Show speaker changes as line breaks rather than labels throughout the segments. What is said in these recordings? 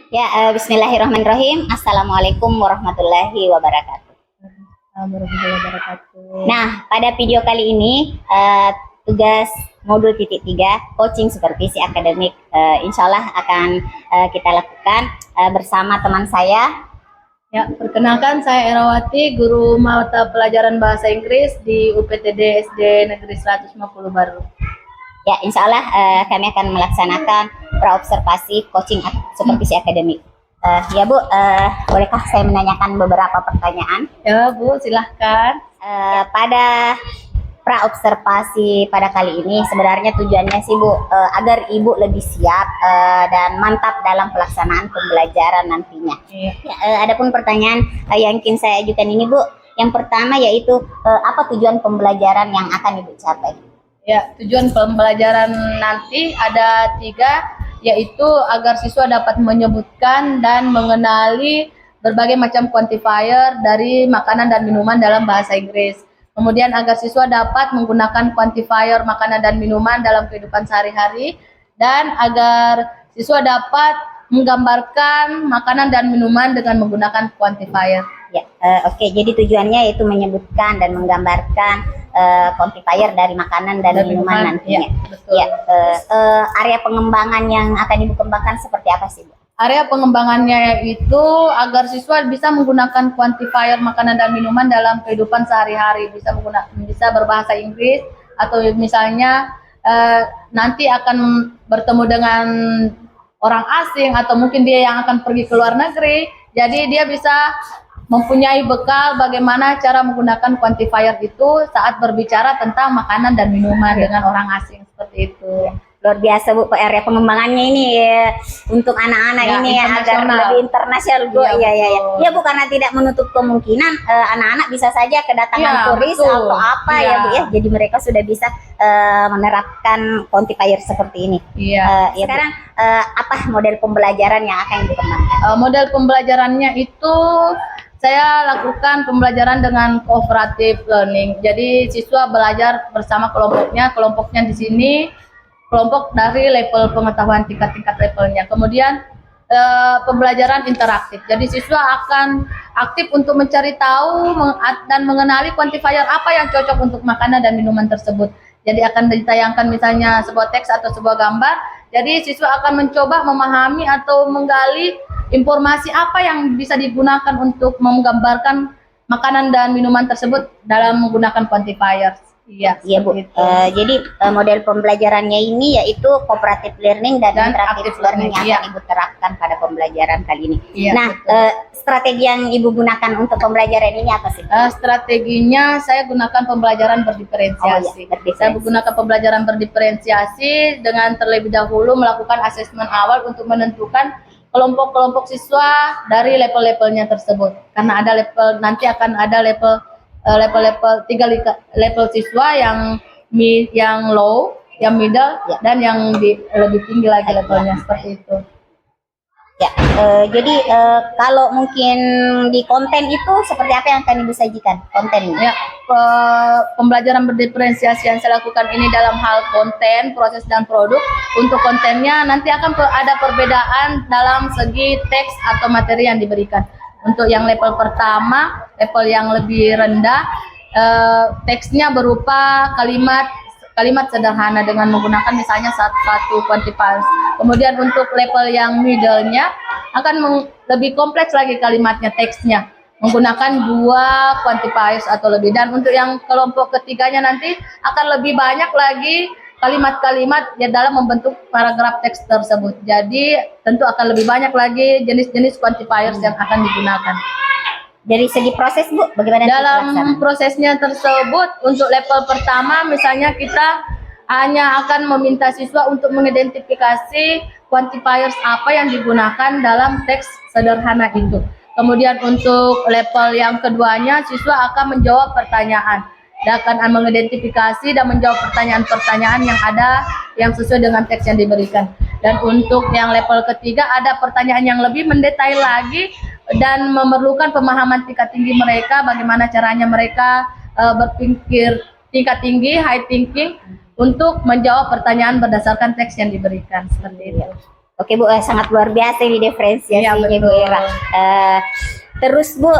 Ya, bismillahirrahmanirrahim. Assalamualaikum warahmatullahi wabarakatuh.
Warahmatullahi wabarakatuh.
Nah, pada video kali ini tugas modul titik 3 coaching supervisi akademik insya Allah akan kita lakukan bersama teman saya.
Ya, perkenalkan saya Erawati, guru mata pelajaran bahasa Inggris di UPTD SD Negeri 150 Baru.
Ya, insya Allah kami akan melaksanakan praobservasi coaching supervisi akademik. Ya Bu, bolehkah saya menanyakan beberapa pertanyaan?
Ya Bu, silahkan.
Pada praobservasi pada kali ini sebenarnya tujuannya sih Bu, agar Ibu lebih siap dan mantap dalam pelaksanaan pembelajaran nantinya.
Ya.
Adapun pertanyaan yang ingin saya ajukan ini Bu, yang pertama yaitu apa tujuan pembelajaran yang akan Ibu capai?
Ya, tujuan pembelajaran nanti ada 3, yaitu agar siswa dapat menyebutkan dan mengenali berbagai macam quantifier dari makanan dan minuman dalam bahasa Inggris. Kemudian agar siswa dapat menggunakan quantifier makanan dan minuman dalam kehidupan sehari-hari, dan agar siswa dapat menggambarkan makanan dan minuman dengan menggunakan quantifier.
Ya, oke. Jadi tujuannya yaitu menyebutkan dan menggambarkan quantifier dari makanan dan minuman nantinya.
Ya, betul.
Ya, area pengembangan yang akan Ibu kembangkan seperti apa sih Bu?
Area pengembangannya itu agar siswa bisa menggunakan quantifier makanan dan minuman dalam kehidupan sehari-hari, bisa berbahasa Inggris, atau misalnya nanti akan bertemu dengan orang asing, atau mungkin dia yang akan pergi ke luar negeri, jadi dia bisa mempunyai bekal bagaimana cara menggunakan quantifier itu saat berbicara tentang makanan dan minuman dengan orang asing, seperti itu.
Luar biasa Bu, area pengembangannya ini untuk anak-anak
Ya,
ini agar lebih internasional Bu. Ya Bu, karena tidak menutup kemungkinan anak-anak bisa saja kedatangan turis atau apa ya Bu ya. Jadi mereka sudah bisa menerapkan quantifier seperti ini.
Iya.
Sekarang apa model pembelajaran yang akan dikembangkan?
Model pembelajarannya itu saya lakukan pembelajaran dengan cooperative learning. Jadi siswa belajar bersama kelompoknya di sini kelompok dari level pengetahuan tingkat levelnya. Kemudian pembelajaran interaktif. Jadi siswa akan aktif untuk mencari tahu dan mengenali quantifier apa yang cocok untuk makanan dan minuman tersebut. Jadi akan ditayangkan misalnya sebuah teks atau sebuah gambar. Jadi siswa akan mencoba memahami atau menggali informasi apa yang bisa digunakan untuk menggambarkan makanan dan minuman tersebut dalam menggunakan quantifier.
Iya Bu. Jadi model pembelajarannya ini yaitu cooperative learning dan interactive learning yang akan Ibu terapkan pada pembelajaran kali ini.
Iya,
nah, strategi yang Ibu gunakan untuk pembelajaran ini apa sih?
Strateginya saya gunakan pembelajaran berdiferensiasi. Saya menggunakan pembelajaran berdiferensiasi dengan terlebih dahulu melakukan asesmen awal untuk menentukan kelompok-kelompok siswa dari level-levelnya tersebut. Karena ada nanti akan ada level 3 level siswa yang low, yang middle, dan yang lebih tinggi lagi levelnya, seperti itu.
Ya, jadi kalau mungkin di konten itu seperti apa yang akan Ibu sajikan kontennya?
Ya, pembelajaran berdiferensiasi yang saya lakukan ini dalam hal konten, proses dan produk. Untuk kontennya nanti akan ada perbedaan dalam segi teks atau materi yang diberikan. Untuk yang level pertama, level yang lebih rendah, teksnya berupa kalimat sederhana dengan menggunakan misalnya satu quantifier. Kemudian untuk level yang middle-nya akan lebih kompleks lagi kalimatnya, teksnya, menggunakan 2 quantifiers atau lebih. Dan untuk yang kelompok ketiganya nanti akan lebih banyak lagi kalimat-kalimat ya dalam membentuk paragraf teks tersebut. Jadi tentu akan lebih banyak lagi jenis-jenis quantifiers yang akan digunakan.
Dari segi proses Bu, bagaimana
dalam prosesnya tersebut? Untuk level pertama misalnya kita hanya akan meminta siswa untuk mengidentifikasi quantifiers apa yang digunakan dalam teks sederhana itu. Kemudian untuk level yang keduanya siswa akan menjawab pertanyaan. Dia akan mengidentifikasi dan menjawab pertanyaan-pertanyaan yang ada yang sesuai dengan teks yang diberikan. Dan untuk yang level ketiga ada pertanyaan yang lebih mendetail lagi dan memerlukan pemahaman tingkat tinggi mereka, bagaimana caranya mereka berpikir tingkat tinggi, high thinking, untuk menjawab pertanyaan berdasarkan teks yang diberikan, seperti itu.
Oke Bu, sangat luar biasa ini diferensiasinya
Iya,
Bu
betul.
Era. Terus Bu,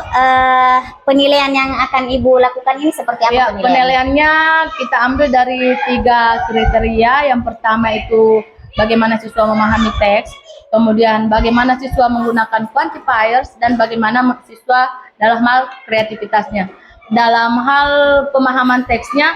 penilaian yang akan Ibu lakukan ini seperti apa
Ya,
penilaian?
penilaiannya kita ambil dari 3 kriteria. Yang pertama itu bagaimana siswa memahami teks, kemudian bagaimana siswa menggunakan quantifiers, dan bagaimana siswa dalam hal kreativitasnya. Dalam hal pemahaman teksnya,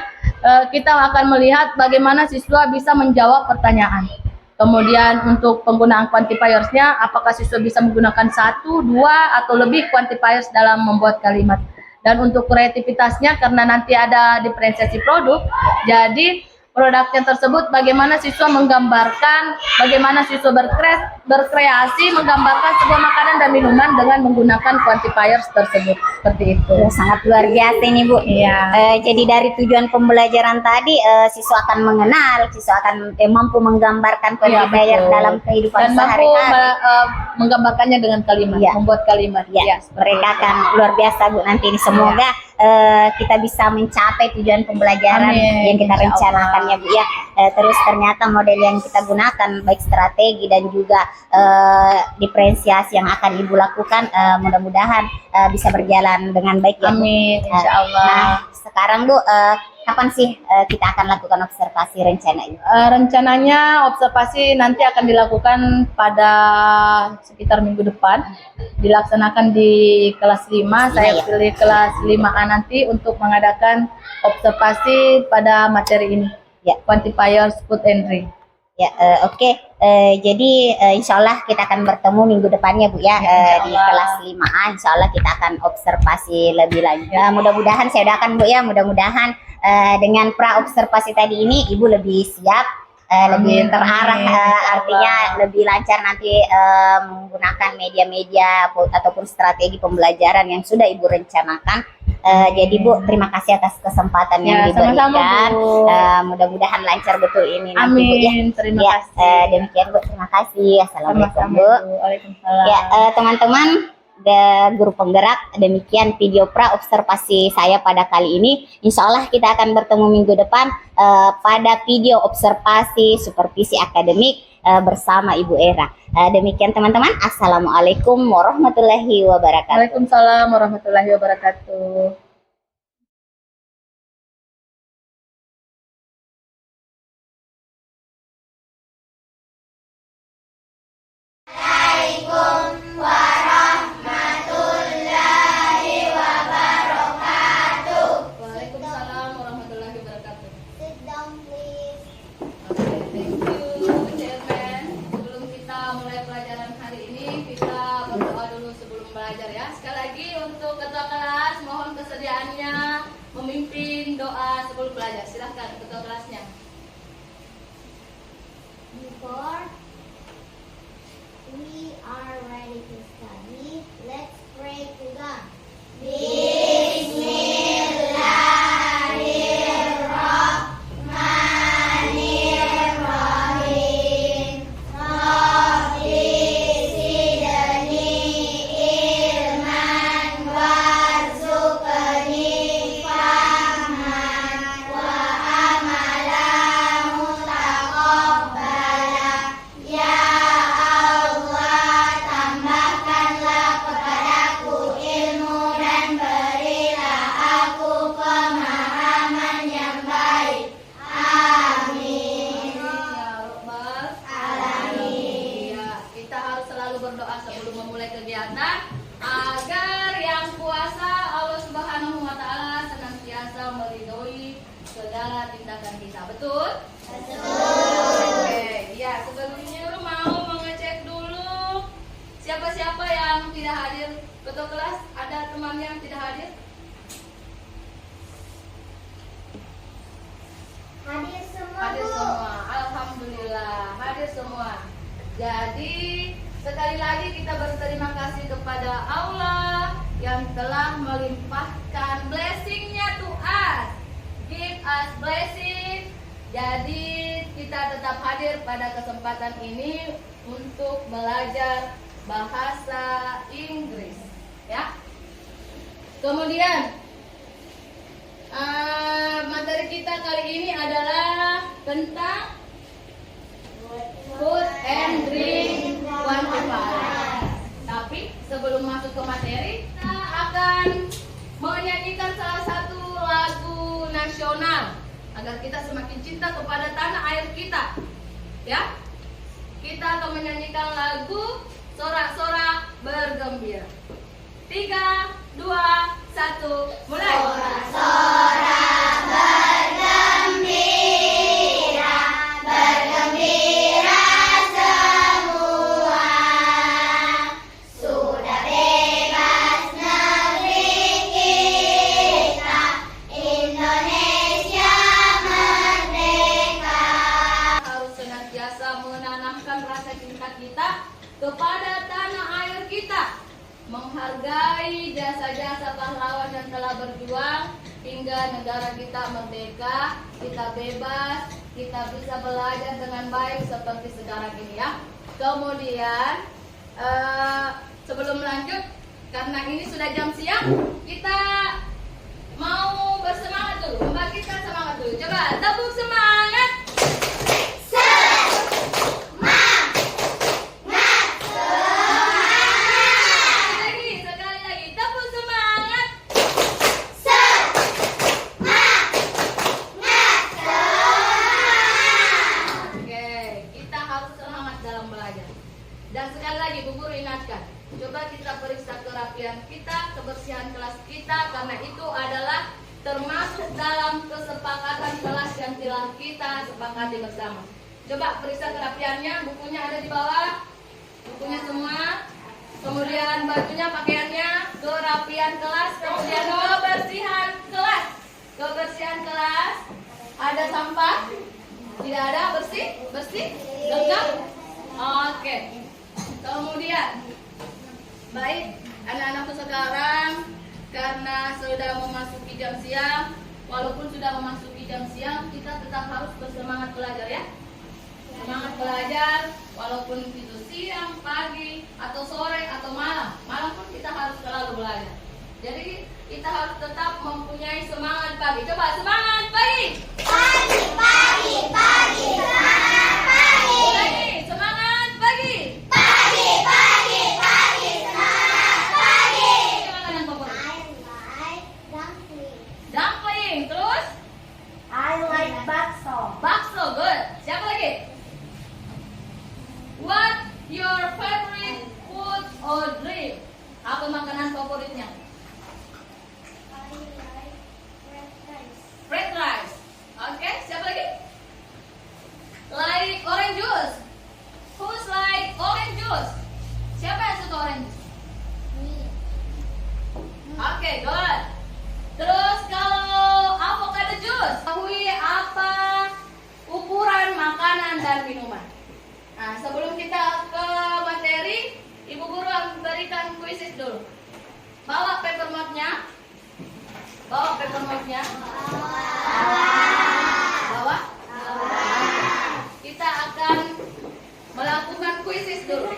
kita akan melihat bagaimana siswa bisa menjawab pertanyaan. Kemudian untuk penggunaan quantifiers-nya, apakah siswa bisa menggunakan 1, 2, atau lebih quantifiers dalam membuat kalimat. Dan untuk kreativitasnya, karena nanti ada diferensiasi produk, jadi produknya tersebut bagaimana siswa menggambarkan, bagaimana siswa berkreasi menggambarkan sebuah makanan dan minuman dengan menggunakan quantifiers tersebut. Seperti itu.
Sangat luar biasa ini Bu.
Iya.
Jadi dari tujuan pembelajaran tadi, siswa akan mengenal, siswa akan mampu menggambarkan quantifier
betul.
dalam kehidupan
Dan mampu
sehari-hari.
menggambarkannya dengan kalimat,
Iya.
membuat kalimat.
Ya, mereka akan luar biasa Bu nanti ini. Semoga kita bisa mencapai tujuan pembelajaran
Amin,
yang kita
insya
rencanakan ya Bu ya. Terus ternyata model yang kita gunakan baik strategi dan juga diferensiasi yang akan Ibu lakukan, mudah-mudahan bisa berjalan dengan baik ya Bu.
Amin, insya Allah.
Nah, sekarang Bu, kapan sih kita akan lakukan observasi rencana ini?
Rencananya observasi nanti akan dilakukan pada sekitar minggu depan, dilaksanakan di kelas 5. Saya
ya.
pilih kelas 5A nanti untuk mengadakan observasi pada materi ini,
Ya.
quantifiers food and drink.
Ya, oke. Jadi insya Allah kita akan bertemu minggu depannya Bu ya,
Insya
di
Allah.
kelas 5A. Insya Allah kita akan observasi lebih lanjut. Mudah-mudahan saya doakan Bu ya, mudah-mudahan dengan pra observasi tadi ini Ibu lebih siap, lebih
Amin,
terarah,
amin, insya
artinya
Allah.
lebih lancar nanti menggunakan media-media ataupun strategi pembelajaran yang sudah Ibu rencanakan. Jadi Bu, terima kasih atas kesempatan yang
Ya, sama-sama,
diberikan.
Bu.
Mudah-mudahan lancar betul ini nanti Bu ya.
Amin, terima
Ya,
kasih.
demikian Bu, terima kasih. Assalamualaikum
Sama-sama,
Bu.
Bu. Waalaikumsalam.
Ya, teman-teman, guru penggerak, demikian video pra observasi saya pada kali ini. Insya Allah kita akan bertemu minggu depan pada video observasi supervisi akademik bersama Ibu Era. Demikian teman-teman, Assalamualaikum warahmatullahi wabarakatuh.
Waalaikumsalam warahmatullahi wabarakatuh. Waalaikumsalam warahmatullahi wabarakatuh.
Sit down please.
Oke, thank you, Chairman. Sebelum kita mulai pelajaran hari ini, kita berdoa dulu sebelum belajar ya. Sekali lagi untuk ketua kelas, mohon kesediaannya memimpin doa sebelum belajar. Silahkan ketua kelasnya.
Before we are ready to study, let's pray to God. Bismillahirrahmanirrahim. Rabbi zidni ilman warzuqni fahman wa amalan mutaqabbala. Ya Allah, tambahkanlah kepadaku ilmu dan berilah aku pemahaman yang baik. Amin.
Ya Rabbal
Alamin.
Ya, kita harus selalu berdoa sebelum memulai kegiatan agar yang kuasa Allah Subhanahu wa taala senantiasa meridhoi segala tindakan kita. Betul? Oke, ya sebelumnya lu mau mengecek dulu siapa-siapa yang tidak hadir. Ketua kelas, ada teman yang tidak hadir?
Hadir semua,
Hadir
Bu.
semua, alhamdulillah hadir semua. Jadi sekali lagi kita berterima kasih kepada Allah yang telah melimpahkan blessingnya to us, give us blessing. Jadi kita tetap hadir pada kesempatan ini untuk belajar bahasa Inggris, ya. Kemudian materi kita kali ini adalah tentang food and drink sebelum masuk ke materi, kita akan menyanyikan salah satu lagu nasional agar kita semakin cinta kepada tanah air kita. Ya, kita akan menyanyikan lagu Sorak-sorak bergembira. 3, 2, 1, mulai.
Sorak-sorak bergembira, bergembira semua. Sudah bebas negeri kita, Indonesia merdeka.
Harus senantiasa menanamkan rasa cinta kita kepada tanah air kita, menghargai jasa-jasa pahlawan yang telah berjuang hingga negara kita merdeka, kita bebas, kita bisa belajar dengan baik seperti sekarang ini ya. Kemudian sebelum lanjut, karena ini sudah jam siang, kita mau bersemangat dulu, membangkitkan semangat dulu. Coba tepuk semangat. Sekali lagi, tepuk semangat. Oke, kita harus semangat dalam belajar. Dan sekali lagi, Bu Guru ingatkan, coba kita periksa kerapian kita, kebersihan kelas kita, karena itu adalah termasuk dalam kesepakatan kelas yang telah kita sepakati bersama. Coba periksa kerapiannya, bukunya ada di bawah, bukunya semua. Kemudian bajunya, pakaiannya, kerapian kelas, kemudian kebersihan kelas. Kebersihan kelas, ada sampah? Tidak ada, bersih? Bersih? Lengkap? Oke. Kemudian, baik, anak-anakku sekarang, karena sudah memasuki jam siang, walaupun sudah memasuki jam siang, kita tetap harus bersemangat belajar ya. Semangat belajar, walaupun itu siang, pagi, atau sore, atau malam. Malam pun kita harus selalu belajar. Jadi kita harus tetap mempunyai semangat pagi. Coba semangat pagi.
Pagi, pagi, pagi, semangat pagi.
Lagi, semangat pagi.
Pagi, pagi, pagi, semangat pagi.
Ini makanan favorit.
I like dumpling.
Dumpling, terus
I like bakso.
bakso, good. Siapa lagi? What your favorite food or drink? Apa makanan favoritnya?
I like red rice.
Red rice. Oke, siapa lagi? Like orange juice. Who's like orange juice? Siapa yang suka orange juice?
Me.
Oke, good. Terus kalau avocado juice, ketahui apa ukuran makanan dan minuman. Nah, sebelum kita ke materi, Ibu Guru berikan kuisis dulu. Bawa paper map-nya. Bawa paper map-nya. Bawa. Kita akan melakukan kuisis dulu.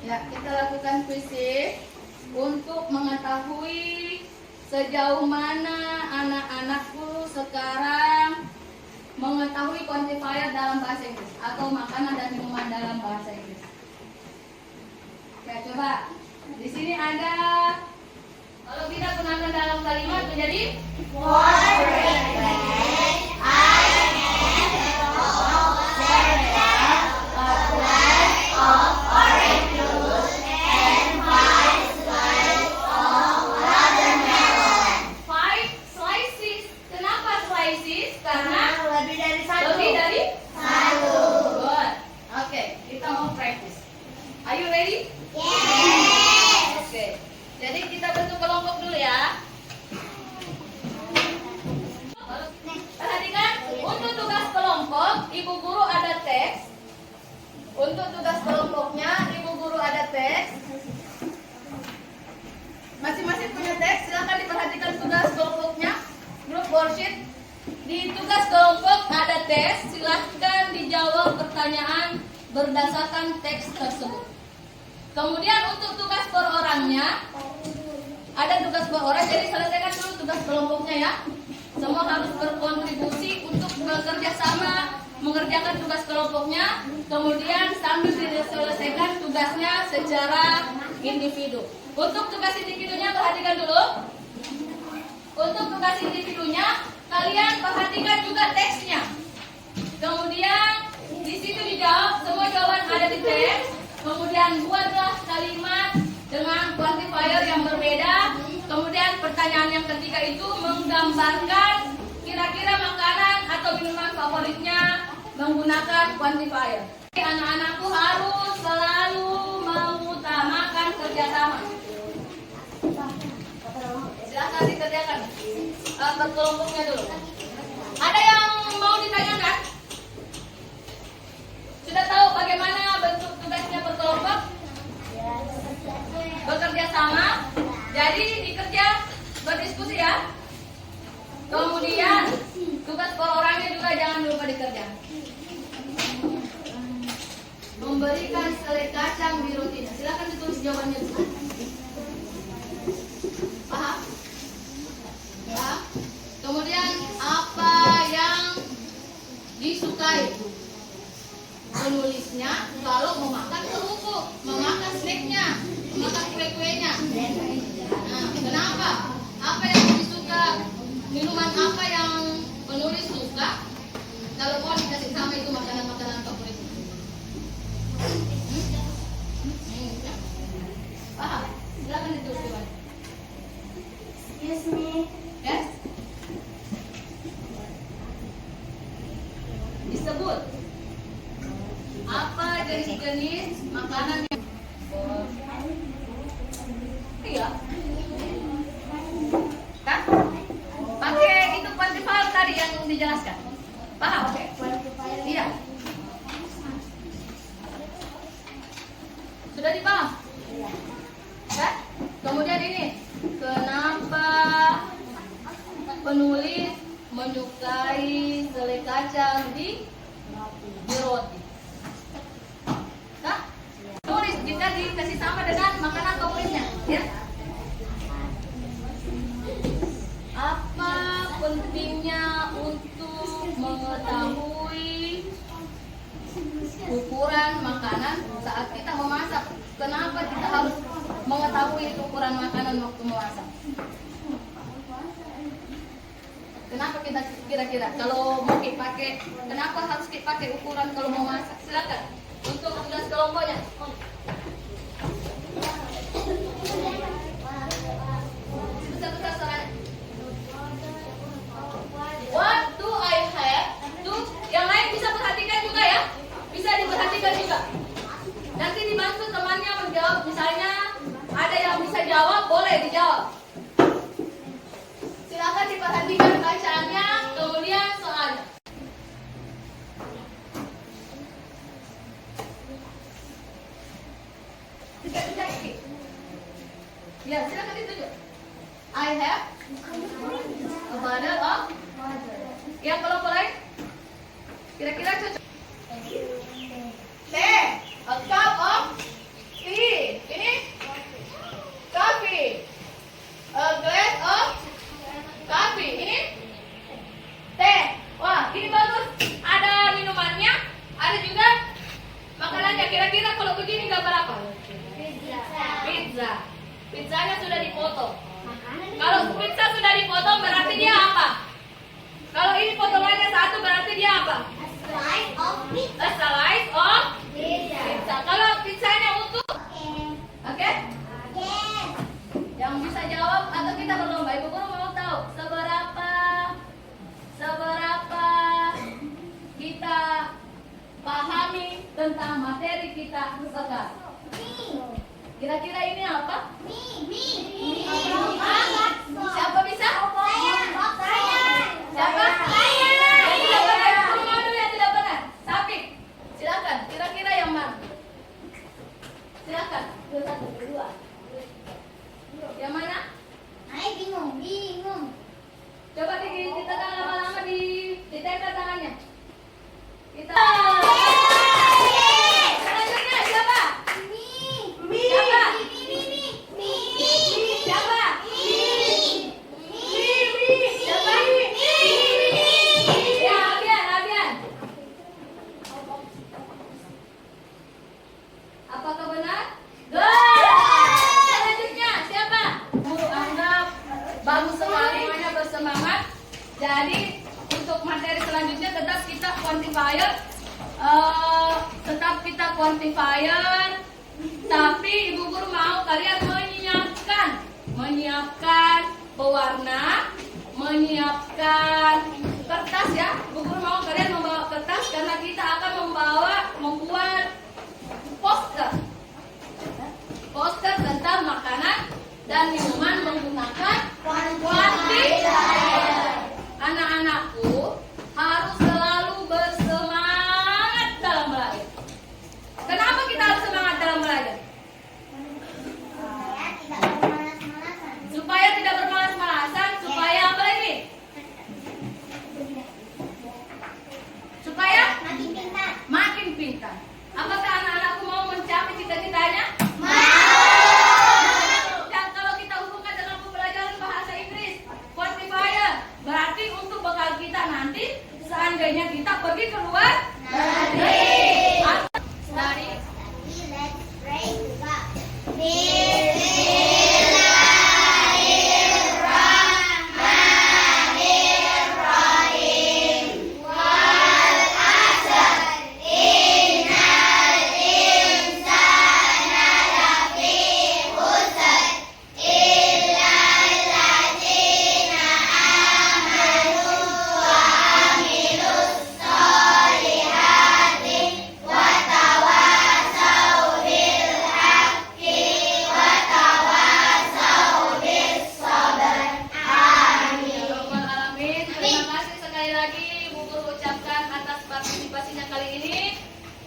Ya, kita lakukan kuisis untuk mengetahui sejauh mana anak-anakku sekarang mengetahui quantifier dalam bahasa Inggris atau makanan dan minuman dalam bahasa Inggris. Ya, coba. Di sini ada, kalau kita gunakan dalam kalimat menjadi five slices. Kenapa slices? Karena
Lebih dari satu.
lebih dari
Satu.
good. Oke, kita mau practice. Are you ready?
Yes.
Oke. Jadi kita bentuk kelompok dulu ya. Perhatikan, untuk tugas kelompok, Ibu Guru ada teks. Untuk tugas kelompoknya, Ibu Guru ada teks. Masing-masing punya teks, silakan diperhatikan tugas kelompoknya. Grup worksheet. Di tugas kelompok ada tes, silahkan dijawab pertanyaan berdasarkan teks tersebut. Kemudian untuk tugas per orangnya, ada tugas per orang, jadi selesaikan dulu tugas kelompoknya ya. Semua harus berkontribusi untuk bekerja sama mengerjakan tugas kelompoknya, kemudian sambil diselesaikan tugasnya secara individu. Untuk tugas individunya perhatikan dulu. Untuk tugas individunya, kalian perhatikan juga teksnya. Kemudian di situ dijawab, semua jawaban ada di teks. Kemudian buatlah kalimat dengan quantifier yang berbeda. Kemudian pertanyaan yang ketiga itu menggambarkan kira-kira makanan atau minuman favoritnya menggunakan quantifier. Anak-anakku harus selalu mengutamakan kerjasama. Silahkan dikerjakan berkelompoknya dulu. Ada yang mau ditanyakan? Sudah tahu bagaimana bentuk tugasnya berkelompok? Bekerja sama. Jadi dikerja berdiskusi ya. Kemudian tugas per orangnya juga jangan lupa dikerja. Memberikan selai kacang di rotinya. Silakan ditulis jawabannya dulu. Paham? Ya. Kemudian apa yang disukai penulisnya kalau memakan kerupuk, memakan snacknya, memakan kue-kuenya. Nah, kenapa? Apa yang disuka? Minuman apa yang penulis suka? Kalau mau dikasih sama itu makanan-makanan favorit. Paham? Silakan ditulis jawabannya.
Excuse me.
Yes? Disebut apa jenis-jenis makanan yang iya kan? Pakai itu quantifier tadi yang dijelaskan. Paham? Iya. Sudah dipaham? Kan? Kemudian ini, kenapa penulis menyukai selai kacang di roti? Nah, tulis jika dikasih sama dengan makanan favoritnya, ya. Apa pentingnya untuk mengetahui ukuran makanan saat kita memasak? Kenapa kita harus mengetahui ukuran makanan waktu memasak? Kenapa kita kira-kira kalau mau pakai, kenapa harus kita pakai ukuran kalau mau masak? Silakan untuk tugas kelompoknya. Besar-besar suaranya. What do I have? Tuh, yang lain bisa perhatikan juga ya. Bisa diperhatikan juga. Nanti dibantu temannya menjawab. Misalnya ada yang bisa jawab, boleh dijawab. Silakan diperhatikan bacaannya, kemudian soalnya. Ya, silakan ditunjuk. I have a bottle of. Yang kelompok lain? Kira-kira cocok. Teh, a cup of tea. Ini coffee. A glass of coffee. Ini teh. Wah, ini bagus. Ada minumannya, ada juga makanannya. Kira-kira kalau begini gambar apa? Pizza. Pizzanya sudah dipoto. Kalau pizza sudah dipotong berarti dia apa? Kalau ini potongannya satu berarti dia apa?
A slice of pizza.
A slice of
Pizza.
pizza. Kalau pizzanya utuh,
Okay.
oke?
Yes.
Yang bisa jawab atau kita berlomba. Ibu guru mau tahu seberapa kita pahami tentang materi kita sekarang.
Me.
Kira-kira ini apa?
Me.
Siapa bisa?
Saya.
Siapa?
Saya.
Yang tidak benar. Guru mau dulu yang tidak benar. Tapi silakan. Kira-kira yang mana? Silakan. Satu, dua. Yang mana?
Saya bingung.
Coba ditekan lama-lama di quantifier, tetap kita quantifier, tapi ibu guru mau kalian menyiapkan pewarna, menyiapkan kertas ya. Ibu guru mau kalian membawa kertas karena kita akan membuat poster tentang makanan dan minuman menggunakan quantifier. Anak-anakku harus selalu bersemangat dalam belajar. Kenapa kita harus semangat dalam belajar? Supaya tidak bermalas-malasan, supaya apa lagi? Supaya makin pintar. Apakah anak-anakku mau mencapai cita-citanya? Dan kalau kita hubungkan dengan pembelajaran bahasa Inggris, quantifier, berarti untuk bekal kita nanti seandainya kita pergi ke luar negeri. Dari
Let's pray to God.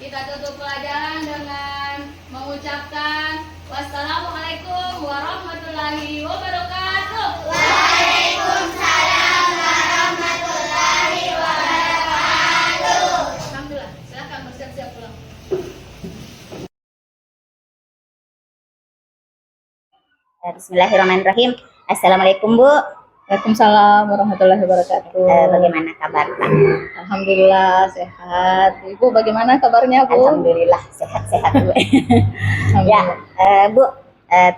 kita tutup pelajaran dengan mengucapkan wassalamualaikum warahmatullahi wabarakatuh.
Waalaikumsalam warahmatullahi wabarakatuh.
Alhamdulillah, silakan bersiap-siap pulang.
Bismillahirrahmanirrahim. Assalamualaikum Bu.
Waalaikumsalam warahmatullahi wabarakatuh.
Bagaimana kabar Pak?
Alhamdulillah sehat. Ibu bagaimana kabarnya Bu?
Alhamdulillah sehat-sehat Bu. Ya Bu,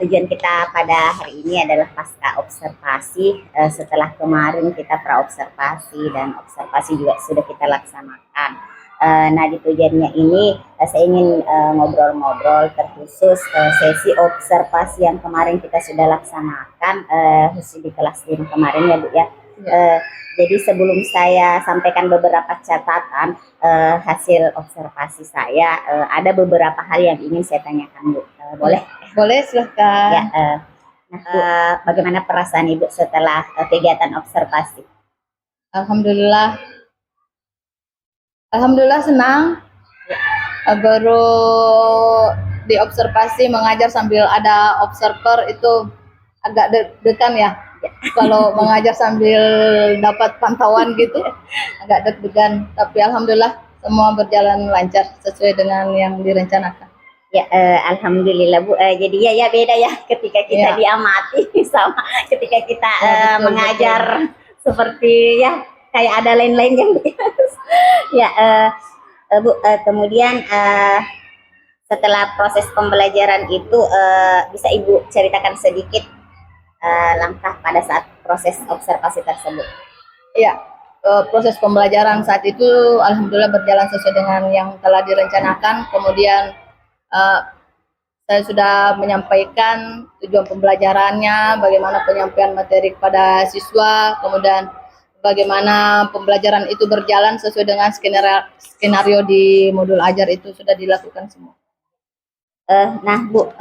tujuan kita pada hari ini adalah pasca observasi. Setelah kemarin kita praobservasi dan observasi juga sudah kita laksanakan. Nah di tujuannya ini saya ingin ngobrol-ngobrol terkhusus sesi observasi yang kemarin kita sudah laksanakan khusus di kelas 5 kemarin ya Bu ya. Jadi sebelum saya sampaikan beberapa catatan hasil observasi saya, ada beberapa hal yang ingin saya tanyakan Bu. Boleh?
Boleh silahkan.
Ya, nah Bu, bagaimana perasaan Ibu setelah kegiatan observasi?
Alhamdulillah senang. Baru diobservasi mengajar sambil ada observer itu agak deg-degan ya. Kalau mengajar sambil dapat pantauan gitu agak deg-degan. Tapi alhamdulillah semua berjalan lancar sesuai dengan yang direncanakan.
Ya, alhamdulillah Bu. Jadi ya beda ya ketika kita diamati sama ketika kita
betul,
mengajar seperti ya kayak ada lain-lain yang ya Bu, kemudian setelah proses pembelajaran itu bisa Ibu ceritakan sedikit langkah pada saat proses observasi tersebut?
Iya, proses pembelajaran saat itu alhamdulillah berjalan sesuai dengan yang telah direncanakan. Kemudian saya sudah menyampaikan tujuan pembelajarannya, bagaimana penyampaian materi kepada siswa, kemudian bagaimana pembelajaran itu berjalan sesuai dengan skenario di modul ajar itu sudah dilakukan semua.
Nah Bu,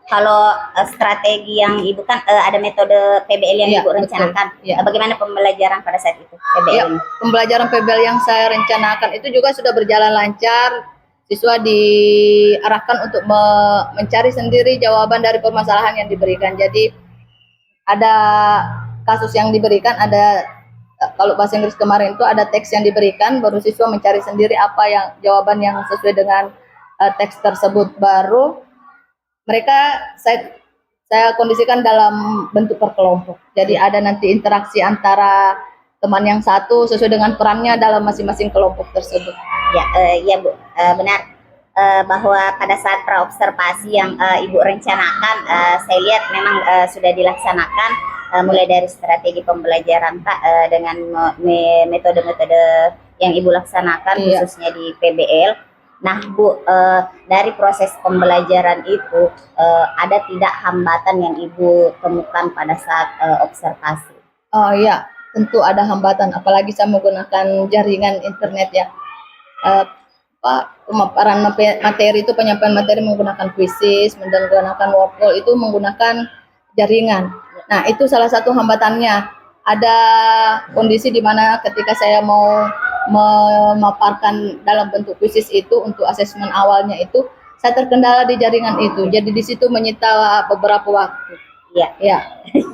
kalau strategi yang Ibu kan ada metode PBL yang Ibu rencanakan. Bagaimana pembelajaran pada saat itu PBL?
Pembelajaran PBL yang saya rencanakan itu juga sudah berjalan lancar. Siswa diarahkan untuk mencari sendiri jawaban dari permasalahan yang diberikan. Jadi ada kasus yang diberikan, ada kalau bahasa Inggris kemarin itu ada teks yang diberikan, baru siswa mencari sendiri apa yang jawaban yang sesuai dengan teks tersebut. Baru mereka saya kondisikan dalam bentuk perkelompok. Jadi ada nanti interaksi antara teman yang satu sesuai dengan perannya dalam masing-masing kelompok tersebut.
Ya Bu, benar bahwa pada saat praobservasi yang Ibu rencanakan, saya lihat memang sudah dilaksanakan mulai dari strategi pembelajaran Pak dengan metode-metode yang Ibu laksanakan
Iya.
khususnya di PBL. Nah Bu, dari proses pembelajaran itu ada tidak hambatan yang Ibu temukan pada saat observasi?
Oh iya, tentu ada hambatan, apalagi saya menggunakan jaringan internet ya. Eh, Pemaparan materi itu, penyampaian materi menggunakan kuisis, menggunakan workflow itu menggunakan jaringan. Nah, itu salah satu hambatannya. Ada kondisi di mana ketika saya mau memaparkan dalam bentuk kuisis itu untuk asesmen awalnya itu, saya terkendala di jaringan itu. Jadi di situ menyita beberapa waktu.
Iya.
Ya,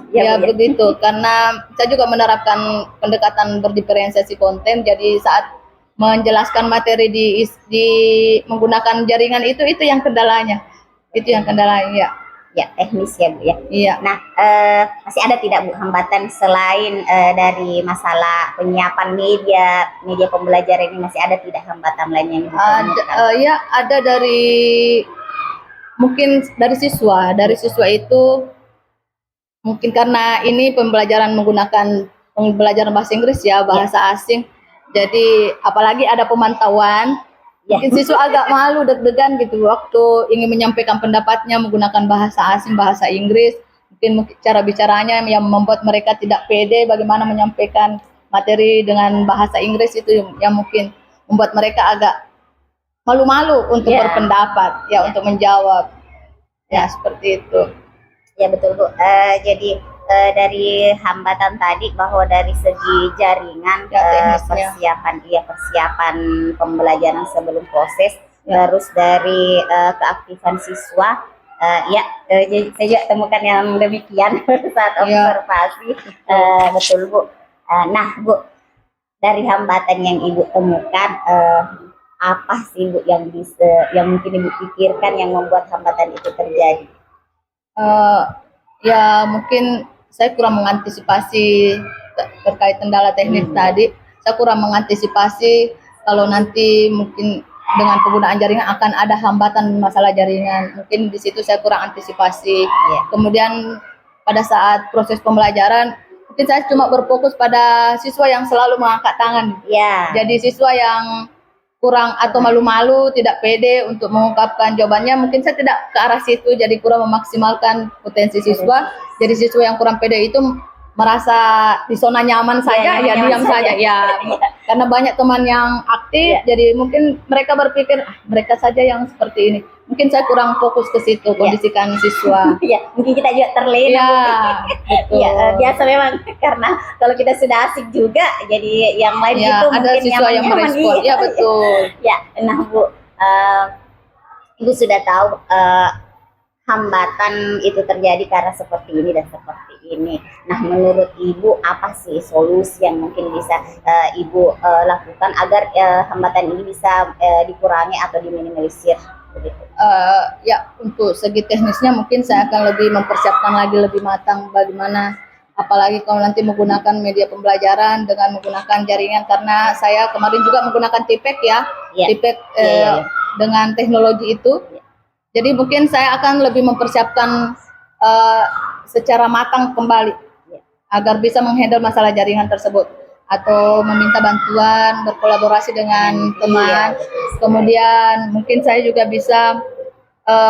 Ya,
ya
Bu, ya.
begitu. Karena saya juga menerapkan pendekatan berdiferensiasi konten. Jadi saat menjelaskan materi di menggunakan jaringan itu yang kendalanya. Itu yang kendalanya. Ya.
Ya, teknis ya Bu ya.
Iya.
Nah, masih ada tidak Bu hambatan selain dari masalah penyiapan media pembelajaran ini, masih ada tidak hambatan lain yang ditemukan?
Ya, ada dari mungkin dari siswa. Dari siswa itu mungkin karena ini pembelajaran menggunakan pembelajaran bahasa Inggris ya, bahasa asing. Jadi apalagi ada pemantauan, mungkin siswa agak malu, deg-degan gitu waktu ingin menyampaikan pendapatnya menggunakan bahasa asing, bahasa Inggris. Mungkin cara bicaranya yang membuat mereka tidak pede bagaimana menyampaikan materi dengan bahasa Inggris itu yang mungkin membuat mereka agak malu-malu untuk berpendapat, ya, untuk menjawab. Ya, seperti itu.
Ya betul Bu. Jadi dari hambatan tadi bahwa dari segi jaringan, persiapan pembelajaran sebelum proses, terus dari keaktifan siswa, jadi saya juga temukan yang demikian saat observasi. Betul Bu. Nah Bu, dari hambatan yang Ibu temukan, apa sih Bu yang mungkin Ibu pikirkan yang membuat hambatan itu terjadi?
Ya mungkin saya kurang mengantisipasi terkait kendala teknis tadi. Saya kurang mengantisipasi kalau nanti mungkin dengan penggunaan jaringan akan ada hambatan masalah jaringan. Mungkin di situ saya kurang antisipasi. Kemudian pada saat proses pembelajaran mungkin saya cuma berfokus pada siswa yang selalu mengangkat tangan. Jadi siswa yang kurang atau malu-malu, tidak pede untuk mengungkapkan jawabannya, mungkin saya tidak ke arah situ, jadi kurang memaksimalkan potensi siswa. Jadi siswa yang kurang pede itu merasa di zona nyaman saja, diam saja ya. Karena banyak teman yang aktif, jadi mungkin mereka berpikir mereka saja yang seperti ini. Mungkin saya kurang fokus ke situ, kondisikan siswa.
Ya, mungkin kita juga terlena. Ya, biasa memang karena kalau kita sudah asik juga, jadi yang lain itu
ada
mungkin
siswa yang merespon. Ya betul.
Ya, nah Bu, Ibu sudah tahu hambatan itu terjadi karena seperti ini dan seperti ini. Nah, menurut Ibu apa sih solusi yang mungkin bisa Ibu lakukan agar hambatan ini bisa dikurangi atau diminimalisir? Begitu.
Ya, untuk segi teknisnya mungkin saya akan lebih mempersiapkan lagi lebih matang bagaimana, apalagi kalau nanti menggunakan media pembelajaran dengan menggunakan jaringan, karena saya kemarin juga menggunakan TPEC TPEC dengan teknologi itu. Jadi mungkin saya akan lebih mempersiapkan secara matang kembali agar bisa menghandle masalah jaringan tersebut, atau meminta bantuan, berkolaborasi dengan teman. Kemudian mungkin saya juga bisa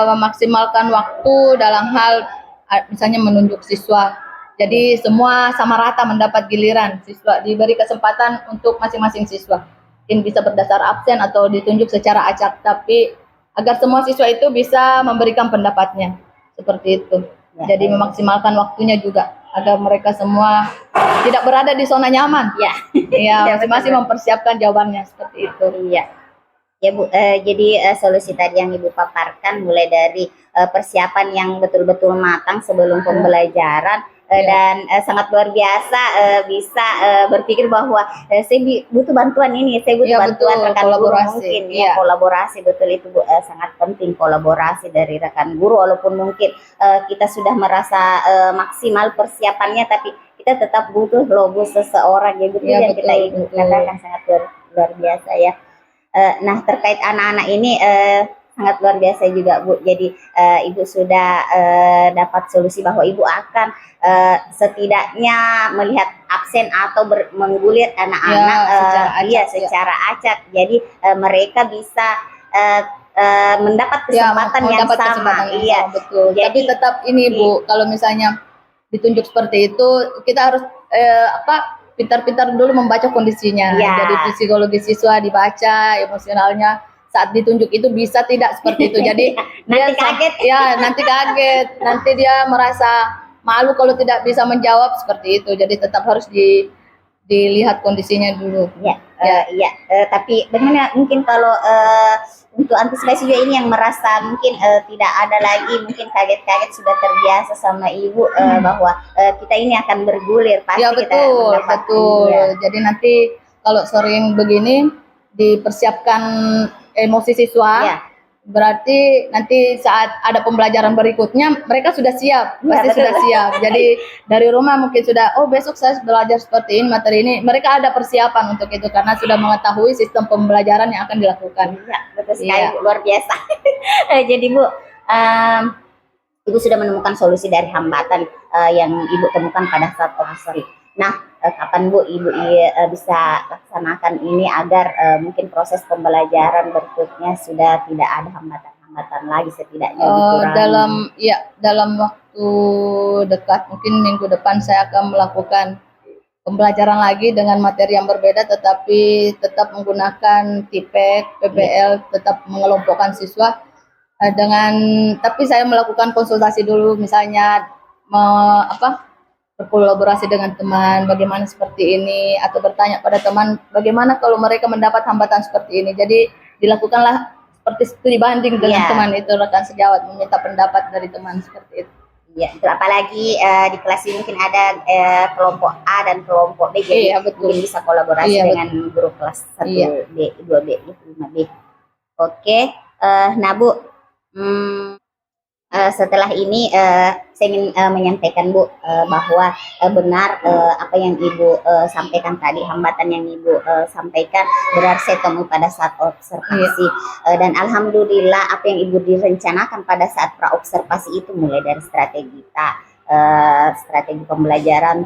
memaksimalkan waktu dalam hal misalnya menunjuk siswa. Jadi semua sama rata mendapat giliran, siswa diberi kesempatan untuk masing-masing siswa. Mungkin bisa berdasar absen atau ditunjuk secara acak, tapi agar semua siswa itu bisa memberikan pendapatnya. Seperti itu. Jadi memaksimalkan waktunya juga agar mereka semua tidak berada di zona nyaman. Ya, masing-masing mempersiapkan jawabannya seperti itu.
Ya Bu, jadi solusi tadi yang Ibu paparkan mulai dari persiapan yang betul-betul matang sebelum pembelajaran, dan sangat luar biasa bisa berpikir bahwa saya butuh bantuan ini, saya butuh bantuan rekan guru mungkin. Kolaborasi, betul itu Bu, sangat penting kolaborasi dari rekan guru, walaupun mungkin kita sudah merasa maksimal persiapannya, tapi kita tetap butuh logo seseorang yang kita ikut, karena kan sangat luar biasa ya. Nah, terkait anak-anak ini sangat luar biasa juga Bu. Jadi Ibu sudah dapat solusi bahwa Ibu akan setidaknya melihat absen atau menggulir anak-anak secara acak. Jadi mereka bisa mendapat kesempatan yang sama. Iya,
betul.
Jadi,
tapi tetap ini Bu, kalau misalnya ditunjuk seperti itu, kita harus pintar-pintar dulu membaca kondisinya.
Ya.
Jadi psikologi siswa dibaca, emosionalnya saat ditunjuk itu bisa tidak seperti itu. Jadi
nanti kaget.
Nanti kaget. Nanti dia merasa malu kalau tidak bisa menjawab seperti itu. Jadi tetap harus dilihat kondisinya dulu.
Tapi bagaimana mungkin kalau untuk antisipasi juga ini yang merasa mungkin tidak ada lagi, mungkin kaget-kaget sudah terbiasa sama Ibu bahwa kita ini akan bergulir pasti.
Ya betul,
kita
betul. Jadi nanti kalau sering begini dipersiapkan emosi siswa. Berarti nanti saat ada pembelajaran berikutnya mereka sudah siap, pasti sudah siap. Jadi dari rumah mungkin sudah, besok saya belajar seperti ini, materi ini. Mereka ada persiapan untuk itu karena sudah mengetahui sistem pembelajaran yang akan dilakukan.
Iya, betul sekali, luar biasa. Jadi Bu, Ibu sudah menemukan solusi dari hambatan yang Ibu temukan pada saat observasi. Nah, kapan Bu Ibu bisa laksanakan ini agar mungkin proses pembelajaran berikutnya sudah tidak ada hambatan-hambatan lagi, setidaknya dikurangi?
Dalam waktu dekat, mungkin minggu depan saya akan melakukan pembelajaran lagi dengan materi yang berbeda, tetapi tetap menggunakan TPEK, PBL, tetap mengelompokkan siswa tapi saya melakukan konsultasi dulu, misalnya berkolaborasi dengan teman, bagaimana seperti ini, atau bertanya pada teman, bagaimana kalau mereka mendapat hambatan seperti ini. Jadi dilakukanlah seperti studi banding dengan teman itu, rekan sejawat, meminta pendapat dari teman seperti itu.
Ya, apalagi di kelas ini mungkin ada kelompok A dan kelompok B, jadi mungkin bisa kolaborasi dengan guru kelas 1B, 2B, 5B. Oke, nah Bu, setelah ini saya ingin menyampaikan Bu bahwa benar apa yang Ibu sampaikan tadi, hambatan yang Ibu sampaikan benar saya temui pada saat observasi. Dan alhamdulillah apa yang Ibu direncanakan pada saat praobservasi itu mulai dari strategi strategi pembelajaran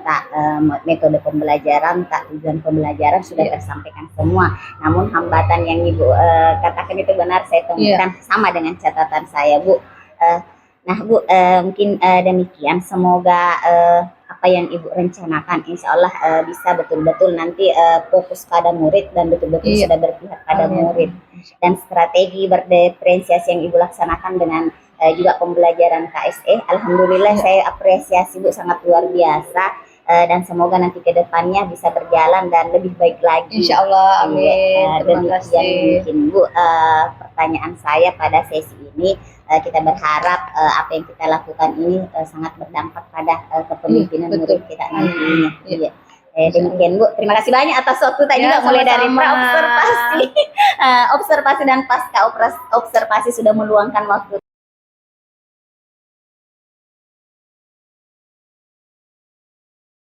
metode pembelajaran tujuan pembelajaran sudah tersampaikan semua. Namun hambatan yang Ibu katakan itu benar saya temukan sama dengan catatan saya Bu. Nah Bu, mungkin demikian, semoga apa yang Ibu rencanakan insya Allah bisa betul-betul nanti fokus pada murid dan betul-betul sudah berpihak pada murid. Dan strategi berdiferensiasi yang Ibu laksanakan dengan juga pembelajaran KSE, alhamdulillah saya apresiasi Bu, sangat luar biasa. Dan semoga nanti ke depannya bisa berjalan dan lebih baik lagi.
Insya Allah, amin. Terima kasih.
Mungkin Bu, pertanyaan saya pada sesi ini, kita berharap apa yang kita lakukan ini sangat berdampak pada kepemimpinan murid kita nantinya. Demikian Bu, terima kasih banyak atas waktu tadi juga, mulai dari praobservasi, observasi dan pasca observasi sudah meluangkan waktu